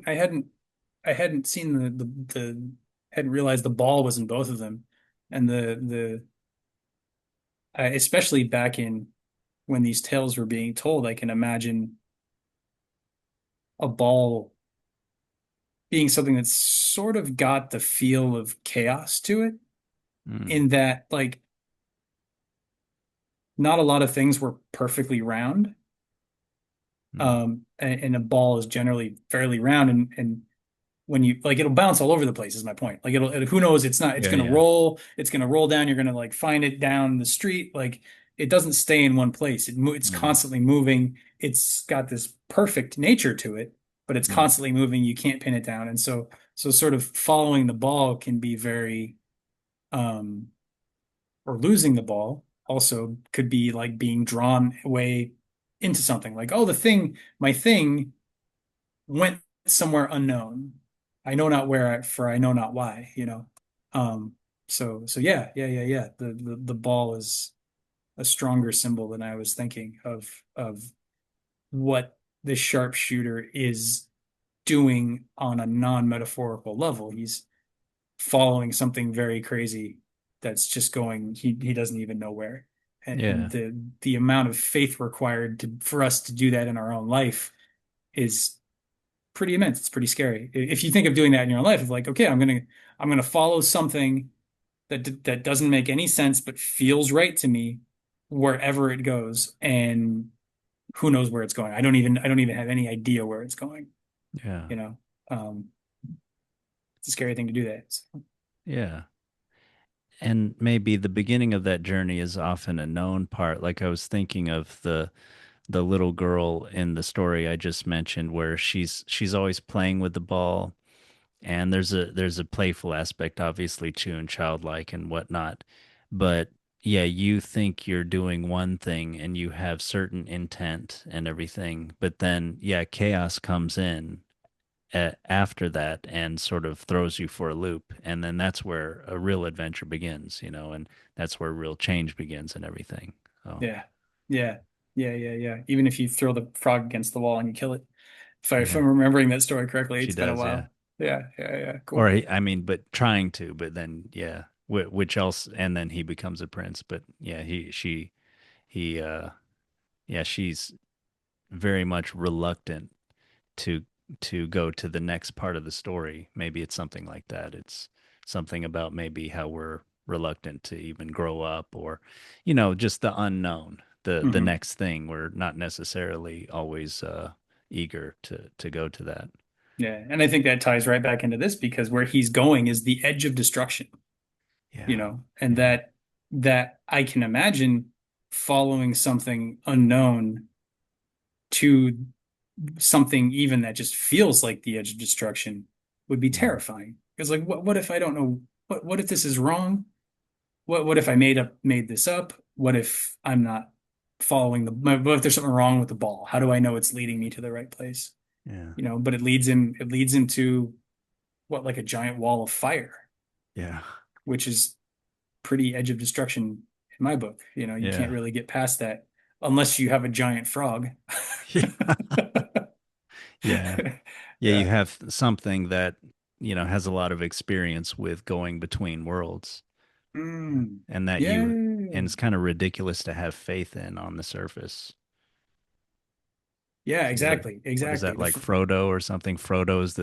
I hadn't I hadn't seen the hadn't realized the ball was in both of them, and the especially back in when these tales were being told, I can imagine a ball being something that's sort of got the feel of chaos to it, Mm, in that like not a lot of things were perfectly round. mm, And a ball is generally fairly round, and when you like it'll bounce all over the place is my point. Like who knows, it's yeah, gonna yeah. roll, it's gonna roll down, you're gonna like find it down the street. Like it doesn't stay in one place. It's Mm, constantly moving. It's got this perfect nature to it, but it's mm, constantly moving. You can't pin it down. And so sort of following the ball can be very um or losing the ball also could be like being drawn away into something. Like, oh, my thing went somewhere unknown. I know not where, for I know not why, you know. Um, so yeah. The ball is a stronger symbol than I was thinking of what the sharpshooter is doing on a non-metaphorical level. He's following something very crazy that's just going, he doesn't even know where. And yeah, the amount of faith required for us to do that in our own life is pretty immense. It's pretty scary. If you think of doing that in your life, of like, okay, I'm gonna follow something that doesn't make any sense but feels right to me wherever it goes, and who knows where it's going. I don't even have any idea where it's going, yeah, you know. Um, it's a scary thing to do that. So, yeah. And maybe the beginning of that journey is often a known part. Like I was thinking of the little girl in the story I just mentioned where she's always playing with the ball, and there's a playful aspect obviously too, and childlike and whatnot. But yeah, you think you're doing one thing and you have certain intent and everything, but then yeah, chaos comes in after that and sort of throws you for a loop, and then that's where a real adventure begins, and that's where real change begins and everything. Oh yeah, yeah, yeah. Even if you throw the frog against the wall and you kill it, if yeah, I'm remembering that story correctly, she it's been a does, yeah. while. Yeah, Or cool. I mean, but trying to, but then yeah, which else, and then he becomes a prince. But yeah, he yeah, she's very much reluctant to to go to the next part of the story. Maybe it's something like that. It's something about maybe how we're reluctant to even grow up, or just the unknown, the Hmm. next thing. We're not necessarily always eager to go to that. Yeah, and I think that ties right back into this because where he's going is the edge of destruction, Yeah. and Yeah. that I can imagine following something unknown to something even that just feels like the edge of destruction would be Mm. terrifying. Because like what if I don't know, what if this is wrong? What if I made this up? What if I'm not following what if there's something wrong with the ball? How do I know it's leading me to the right place? Yeah. You know, but it leads him to what, like a giant wall of fire, Yeah. which is pretty edge of destruction in my book. You know, you can't Yeah. really get past that unless you have a giant frog. Yeah. Yeah. Yeah, you Yeah. have something that, has a lot of experience with going between worlds. Mm. And that and Yeah. it's kind of ridiculous to have faith in on the surface. Yeah, So exactly. what is Exactly. that, like Frodo or something? Frodo is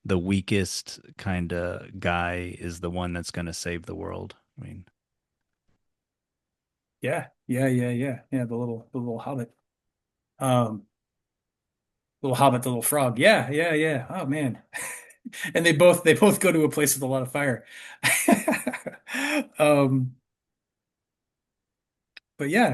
the weakest kind of guy, is the one that's going to save the world. I mean, Yeah. The little hobbit. Um, little hobbit, the little frog. Yeah. Oh man. And they both go to a place with a lot of fire. Um, but yeah,